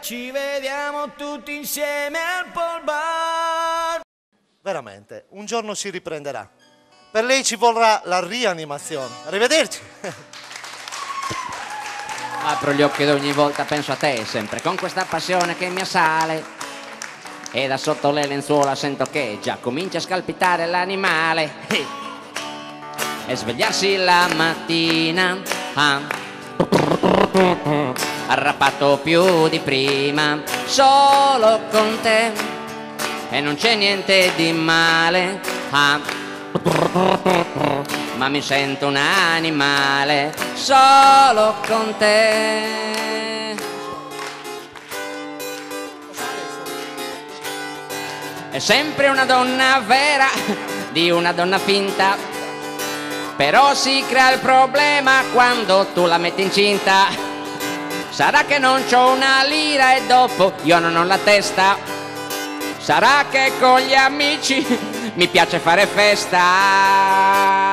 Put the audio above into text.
Ci vediamo tutti insieme al Pol Bar. Veramente, un giorno si riprenderà. Per lei ci vorrà la rianimazione. Arrivederci. Apro gli occhi ed ogni volta penso a te, sempre con questa passione che mi assale. E da sotto le lenzuola sento che già comincia a scalpitare l'animale. E svegliarsi la mattina, arrappato più di prima, solo con te. E non c'è niente di male, ma mi sento un animale solo con te. È sempre una donna vera di una donna finta, però si crea il problema quando tu la metti incinta. Sarà che non c'ho una lira e dopo io non ho la testa. Sarà che con gli amici mi piace fare festa.